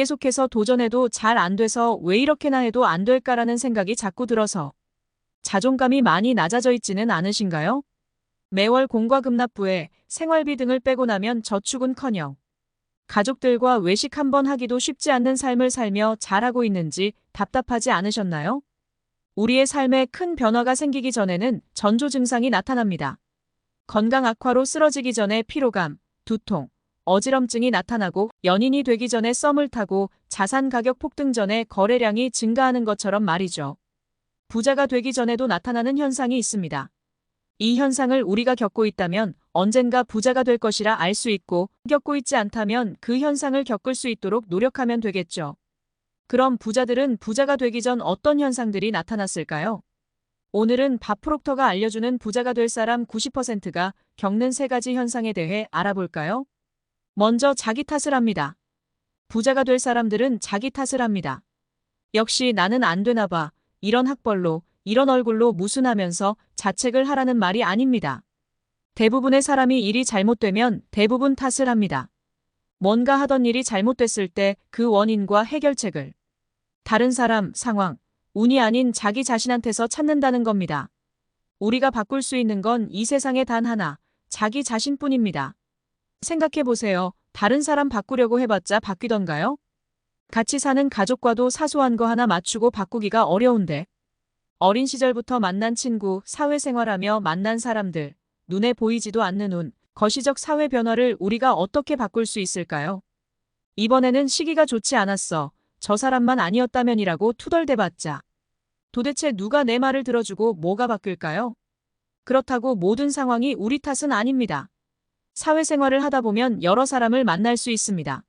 계속해서 도전해도 잘 안 돼서 왜 이렇게나 해도 안 될까라는 생각이 자꾸 들어서 자존감이 많이 낮아져 있지는 않으신가요? 매월 공과 급납부에 생활비 등을 빼고 나면 저축은커녕 가족들과 외식 한번 하기도 쉽지 않는 삶을 살며 잘하고 있는지 답답하지 않으셨나요? 우리의 삶에 큰 변화가 생기기 전에는 전조 증상이 나타납니다. 건강 악화로 쓰러지기 전에 피로감, 두통, 어지럼증이 나타나고 연인이 되기 전에 썸을 타고 자산 가격 폭등 전에 거래량이 증가하는 것처럼 말이죠. 부자가 되기 전에도 나타나는 현상이 있습니다. 이 현상을 우리가 겪고 있다면 언젠가 부자가 될 것이라 알 수 있고 겪고 있지 않다면 그 현상을 겪을 수 있도록 노력하면 되겠죠. 그럼 부자들은 부자가 되기 전 어떤 현상들이 나타났을까요? 오늘은 밥 프록터가 알려주는 부자가 될 사람 90%가 겪는 3가지 현상에 대해 알아볼까요? 먼저 자기 탓을 합니다. 부자가 될 사람들은 자기 탓을 합니다. 역시 나는 안 되나 봐. 이런 학벌로, 이런 얼굴로 무슨 하면서 자책을 하라는 말이 아닙니다. 대부분의 사람이 일이 잘못되면 대부분 탓을 합니다. 뭔가 하던 일이 잘못됐을 때 그 원인과 해결책을 다른 사람, 상황, 운이 아닌 자기 자신한테서 찾는다는 겁니다. 우리가 바꿀 수 있는 건 이 세상에 단 하나, 자기 자신뿐입니다. 생각해보세요. 다른 사람 바꾸려고 해봤자 바뀌던가요? 같이 사는 가족과도 사소한 거 하나 맞추고 바꾸기가 어려운데. 어린 시절부터 만난 친구, 사회생활하며 만난 사람들, 눈에 보이지도 않는 운, 거시적 사회 변화를 우리가 어떻게 바꿀 수 있을까요? 이번에는 시기가 좋지 않았어. 저 사람만 아니었다면이라고 투덜대봤자. 도대체 누가 내 말을 들어주고 뭐가 바뀔까요? 그렇다고 모든 상황이 우리 탓은 아닙니다. 사회생활을 하다 보면 여러 사람을 만날 수 있습니다.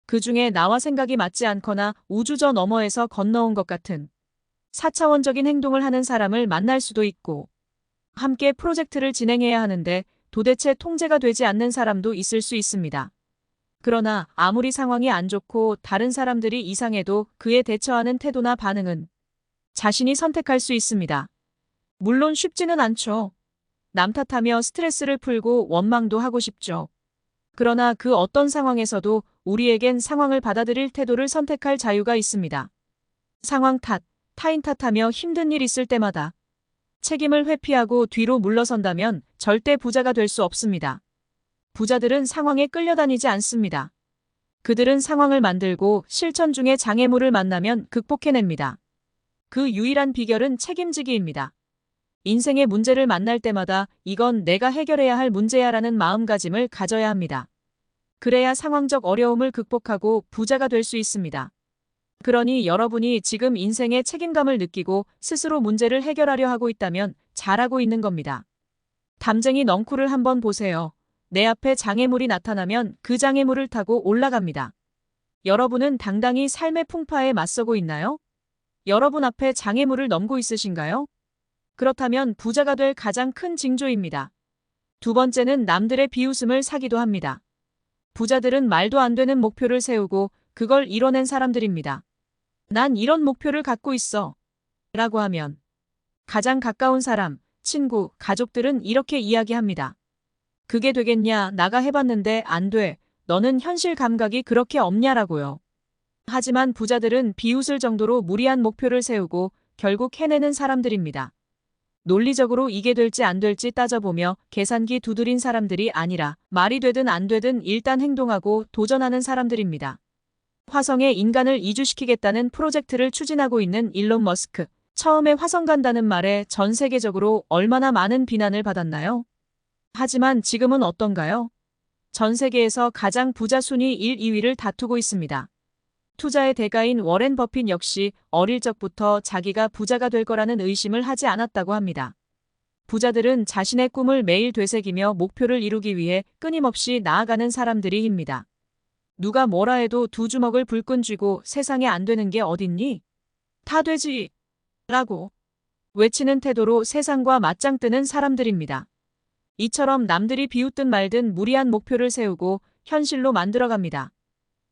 그 중에 나와 생각이 맞지 않거나 우주 저 너머에서 건너온 것 같은 4차원적인 행동을 하는 사람을 만날 수도 있고, 함께 프로젝트를 진행해야 하는데 도대체 통제가 되지 않는 사람도 있을 수 있습니다. 그러나 아무리 상황이 안 좋고 다른 사람들이 이상해도 그에 대처하는 태도나 반응은 자신이 선택할 수 있습니다. 물론 쉽지는 않죠. 남 탓하며 스트레스를 풀고 원망도 하고 싶죠. 그러나 그 어떤 상황에서도 우리에겐 상황을 받아들일 태도를 선택할 자유가 있습니다. 상황 탓, 타인 탓하며 힘든 일 있을 때마다 책임을 회피하고 뒤로 물러선다면 절대 부자가 될 수 없습니다. 부자들은 상황에 끌려다니지 않습니다. 그들은 상황을 만들고 실천 중에 장애물을 만나면 극복해냅니다. 그 유일한 비결은 책임지기입니다. 인생의 문제를 만날 때마다 이건 내가 해결해야 할 문제야라는 마음가짐을 가져야 합니다. 그래야 상황적 어려움을 극복하고 부자가 될 수 있습니다. 그러니 여러분이 지금 인생의 책임감을 느끼고 스스로 문제를 해결하려 하고 있다면 잘하고 있는 겁니다. 담쟁이 넝쿨을 한번 보세요. 내 앞에 장애물이 나타나면 그 장애물을 타고 올라갑니다. 여러분은 당당히 삶의 풍파에 맞서고 있나요? 여러분 앞에 장애물을 넘고 있으신가요? 그렇다면 부자가 될 가장 큰 징조입니다. 두 번째는 남들의 비웃음을 사기도 합니다. 부자들은 말도 안 되는 목표를 세우고 그걸 이뤄낸 사람들입니다. 난 이런 목표를 갖고 있어. 라고 하면 가장 가까운 사람, 친구, 가족들은 이렇게 이야기합니다. 그게 되겠냐? 나가 해봤는데 안 돼. 너는 현실 감각이 그렇게 없냐라고요. 하지만 부자들은 비웃을 정도로 무리한 목표를 세우고 결국 해내는 사람들입니다. 논리적으로 이게 될지 안 될지 따져보며 계산기 두드린 사람들이 아니라 말이 되든 안 되든 일단 행동하고 도전하는 사람들입니다. 화성에 인간을 이주시키겠다는 프로젝트를 추진하고 있는 일론 머스크. 처음에 화성 간다는 말에 전 세계적으로 얼마나 많은 비난을 받았나요? 하지만 지금은 어떤가요? 전 세계에서 가장 부자 순위 1, 2위를 다투고 있습니다. 투자의 대가인 워렌 버핏 역시 어릴 적부터 자기가 부자가 될 거라는 의심을 하지 않았다고 합니다. 부자들은 자신의 꿈을 매일 되새기며 목표를 이루기 위해 끊임없이 나아가는 사람들이입니다. 누가 뭐라 해도 두 주먹을 불끈 쥐고 세상에 안 되는 게 어딨니? 다 되지! 라고 외치는 태도로 세상과 맞짱 뜨는 사람들입니다. 이처럼 남들이 비웃든 말든 무리한 목표를 세우고 현실로 만들어갑니다.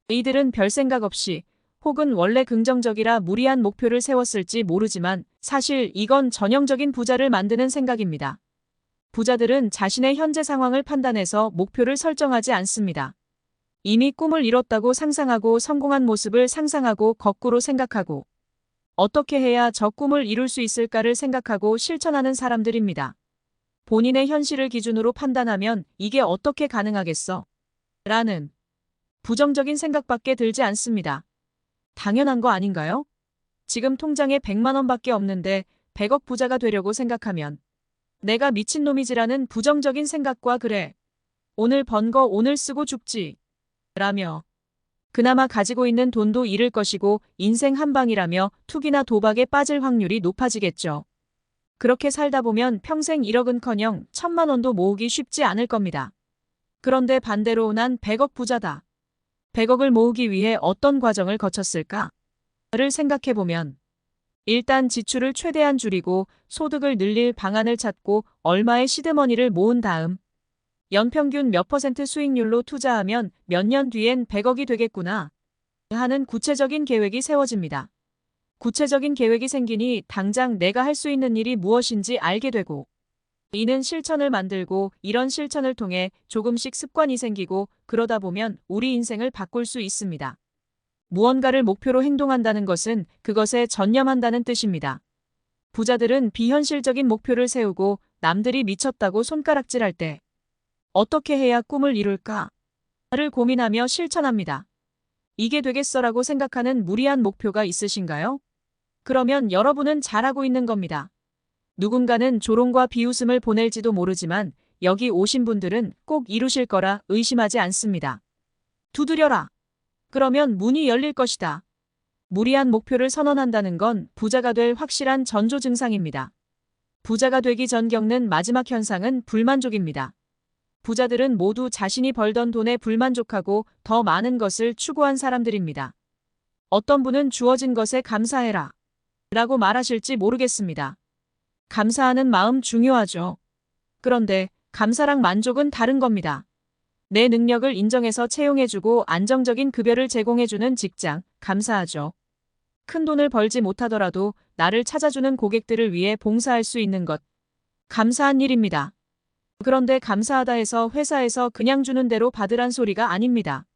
이들은 별 생각 없이 혹은 원래 긍정적이라 무리한 목표를 세웠을지 모르지만 사실 이건 전형적인 부자를 만드는 생각입니다. 부자들은 자신의 현재 상황을 판단해서 목표를 설정하지 않습니다. 이미 꿈을 이뤘다고 상상하고 성공한 모습을 상상하고 거꾸로 생각하고 어떻게 해야 저 꿈을 이룰 수 있을까를 생각하고 실천하는 사람들입니다. 본인의 현실을 기준으로 판단하면 이게 어떻게 가능하겠어? 라는 부정적인 생각밖에 들지 않습니다. 당연한 거 아닌가요? 지금 통장에 100만 원밖에 없는데 100억 부자가 되려고 생각하면 내가 미친놈이지라는 부정적인 생각과 그래. 오늘 번 거 오늘 쓰고 죽지. 라며 그나마 가지고 있는 돈도 잃을 것이고 인생 한방이라며 투기나 도박에 빠질 확률이 높아지겠죠. 그렇게 살다 보면 평생 1억은커녕 1000만 원도 모으기 쉽지 않을 겁니다. 그런데 반대로 난 100억 부자다. 100억을 모으기 위해 어떤 과정을 거쳤을까? 를 생각해보면 일단 지출을 최대한 줄이고 소득을 늘릴 방안을 찾고 얼마의 시드머니를 모은 다음 연평균 몇 퍼센트 수익률로 투자하면 몇 년 뒤엔 100억이 되겠구나 하는 구체적인 계획이 세워집니다. 구체적인 계획이 생기니 당장 내가 할 수 있는 일이 무엇인지 알게 되고 이는 실천을 만들고 이런 실천을 통해 조금씩 습관이 생기고 그러다 보면 우리 인생을 바꿀 수 있습니다. 무언가를 목표로 행동한다는 것은 그것에 전념한다는 뜻입니다. 부자들은 비현실적인 목표를 세우고 남들이 미쳤다고 손가락질할 때 어떻게 해야 꿈을 이룰까? 를 고민하며 실천합니다. 이게 되겠어라고 생각하는 무리한 목표가 있으신가요? 그러면 여러분은 잘하고 있는 겁니다. 누군가는 조롱과 비웃음을 보낼지도 모르지만 여기 오신 분들은 꼭 이루실 거라 의심하지 않습니다. 두드려라. 그러면 문이 열릴 것이다. 무리한 목표를 선언한다는 건 부자가 될 확실한 전조 증상입니다. 부자가 되기 전 겪는 마지막 현상은 불만족입니다. 부자들은 모두 자신이 벌던 돈에 불만족하고 더 많은 것을 추구한 사람들입니다. 어떤 분은 주어진 것에 감사해라 라고 말하실지 모르겠습니다. 감사하는 마음 중요하죠. 그런데 감사랑 만족은 다른 겁니다. 내 능력을 인정해서 채용해주고 안정적인 급여를 제공해주는 직장, 감사하죠. 큰 돈을 벌지 못하더라도 나를 찾아주는 고객들을 위해 봉사할 수 있는 것, 감사한 일입니다. 그런데 감사하다 해서 회사에서 그냥 주는 대로 받으란 소리가 아닙니다.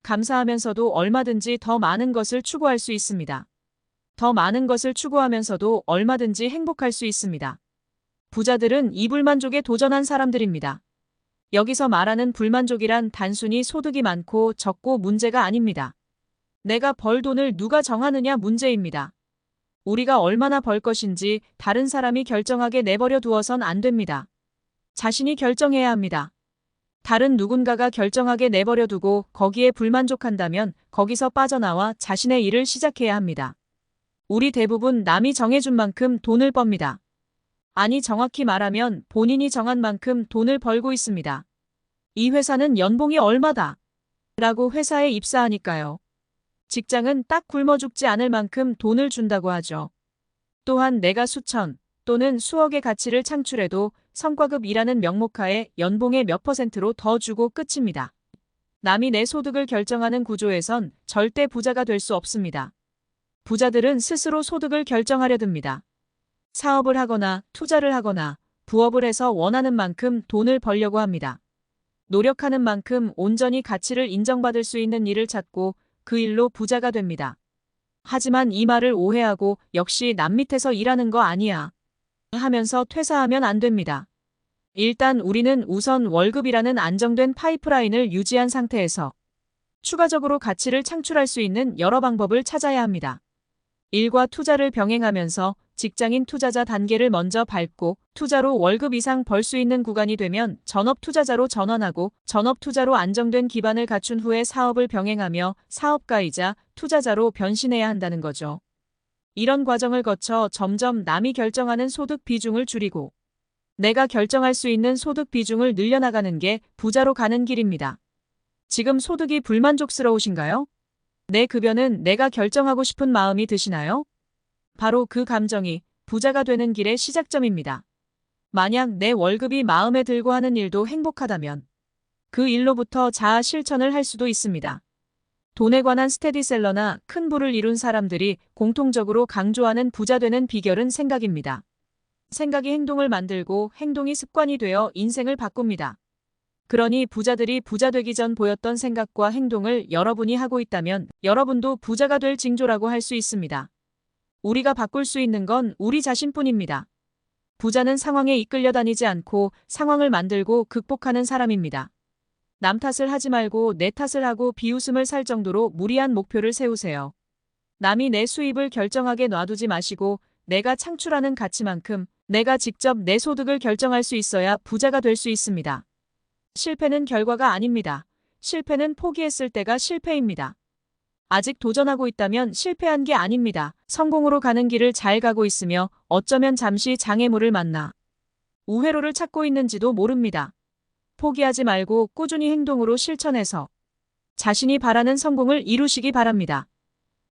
감사하면서도 얼마든지 더 많은 것을 추구할 수 있습니다. 더 많은 것을 추구하면서도 얼마든지 행복할 수 있습니다. 부자들은 이 불만족에 도전한 사람들입니다. 여기서 말하는 불만족이란 단순히 소득이 많고 적고 문제가 아닙니다. 내가 벌 돈을 누가 정하느냐 문제입니다. 우리가 얼마나 벌 것인지 다른 사람이 결정하게 내버려 두어선 안 됩니다. 자신이 결정해야 합니다. 다른 누군가가 결정하게 내버려 두고 거기에 불만족한다면 거기서 빠져나와 자신의 일을 시작해야 합니다. 우리 대부분 남이 정해준 만큼 돈을 멉니다. 아니 정확히 말하면 본인이 정한 만큼 돈을 벌고 있습니다. 이 회사는 연봉이 얼마다 라고 회사에 입사하니까요. 직장은 딱 굶어 죽지 않을 만큼 돈을 준다고 하죠. 또한 내가 수천 또는 수억의 가치를 창출해도 성과급이라는 명목하에 연봉의 몇 퍼센트로 더 주고 끝입니다. 남이 내 소득을 결정하는 구조에선 절대 부자가 될 수 없습니다. 부자들은 스스로 소득을 결정하려 듭니다. 사업을 하거나 투자를 하거나 부업을 해서 원하는 만큼 돈을 벌려고 합니다. 노력하는 만큼 온전히 가치를 인정받을 수 있는 일을 찾고 그 일로 부자가 됩니다. 하지만 이 말을 오해하고 역시 남 밑에서 일하는 거 아니야 하면서 퇴사하면 안 됩니다. 일단 우리는 우선 월급이라는 안정된 파이프라인을 유지한 상태에서 추가적으로 가치를 창출할 수 있는 여러 방법을 찾아야 합니다. 일과 투자를 병행하면서 직장인 투자자 단계를 먼저 밟고 투자로 월급 이상 벌 수 있는 구간이 되면 전업 투자자로 전환하고 전업 투자로 안정된 기반을 갖춘 후에 사업을 병행하며 사업가이자 투자자로 변신해야 한다는 거죠. 이런 과정을 거쳐 점점 남이 결정하는 소득 비중을 줄이고 내가 결정할 수 있는 소득 비중을 늘려나가는 게 부자로 가는 길입니다. 지금 소득이 불만족스러우신가요? 내 급여는 내가 결정하고 싶은 마음이 드시나요? 바로 그 감정이 부자가 되는 길의 시작점입니다. 만약 내 월급이 마음에 들고 하는 일도 행복하다면 그 일로부터 자아 실천을 할 수도 있습니다. 돈에 관한 스테디셀러나 큰 부를 이룬 사람들이 공통적으로 강조하는 부자 되는 비결은 생각입니다. 생각이 행동을 만들고 행동이 습관이 되어 인생을 바꿉니다. 그러니 부자들이 부자 되기 전 보였던 생각과 행동을 여러분이 하고 있다면 여러분도 부자가 될 징조라고 할 수 있습니다. 우리가 바꿀 수 있는 건 우리 자신뿐입니다. 부자는 상황에 이끌려 다니지 않고 상황을 만들고 극복하는 사람입니다. 남 탓을 하지 말고 내 탓을 하고 비웃음을 살 정도로 무리한 목표를 세우세요. 남이 내 수입을 결정하게 놔두지 마시고 내가 창출하는 가치만큼 내가 직접 내 소득을 결정할 수 있어야 부자가 될 수 있습니다. 실패는 결과가 아닙니다. 실패는 포기했을 때가 실패입니다. 아직 도전하고 있다면 실패한 게 아닙니다. 성공으로 가는 길을 잘 가고 있으며 어쩌면 잠시 장애물을 만나 우회로를 찾고 있는지도 모릅니다. 포기하지 말고 꾸준히 행동으로 실천해서 자신이 바라는 성공을 이루시기 바랍니다.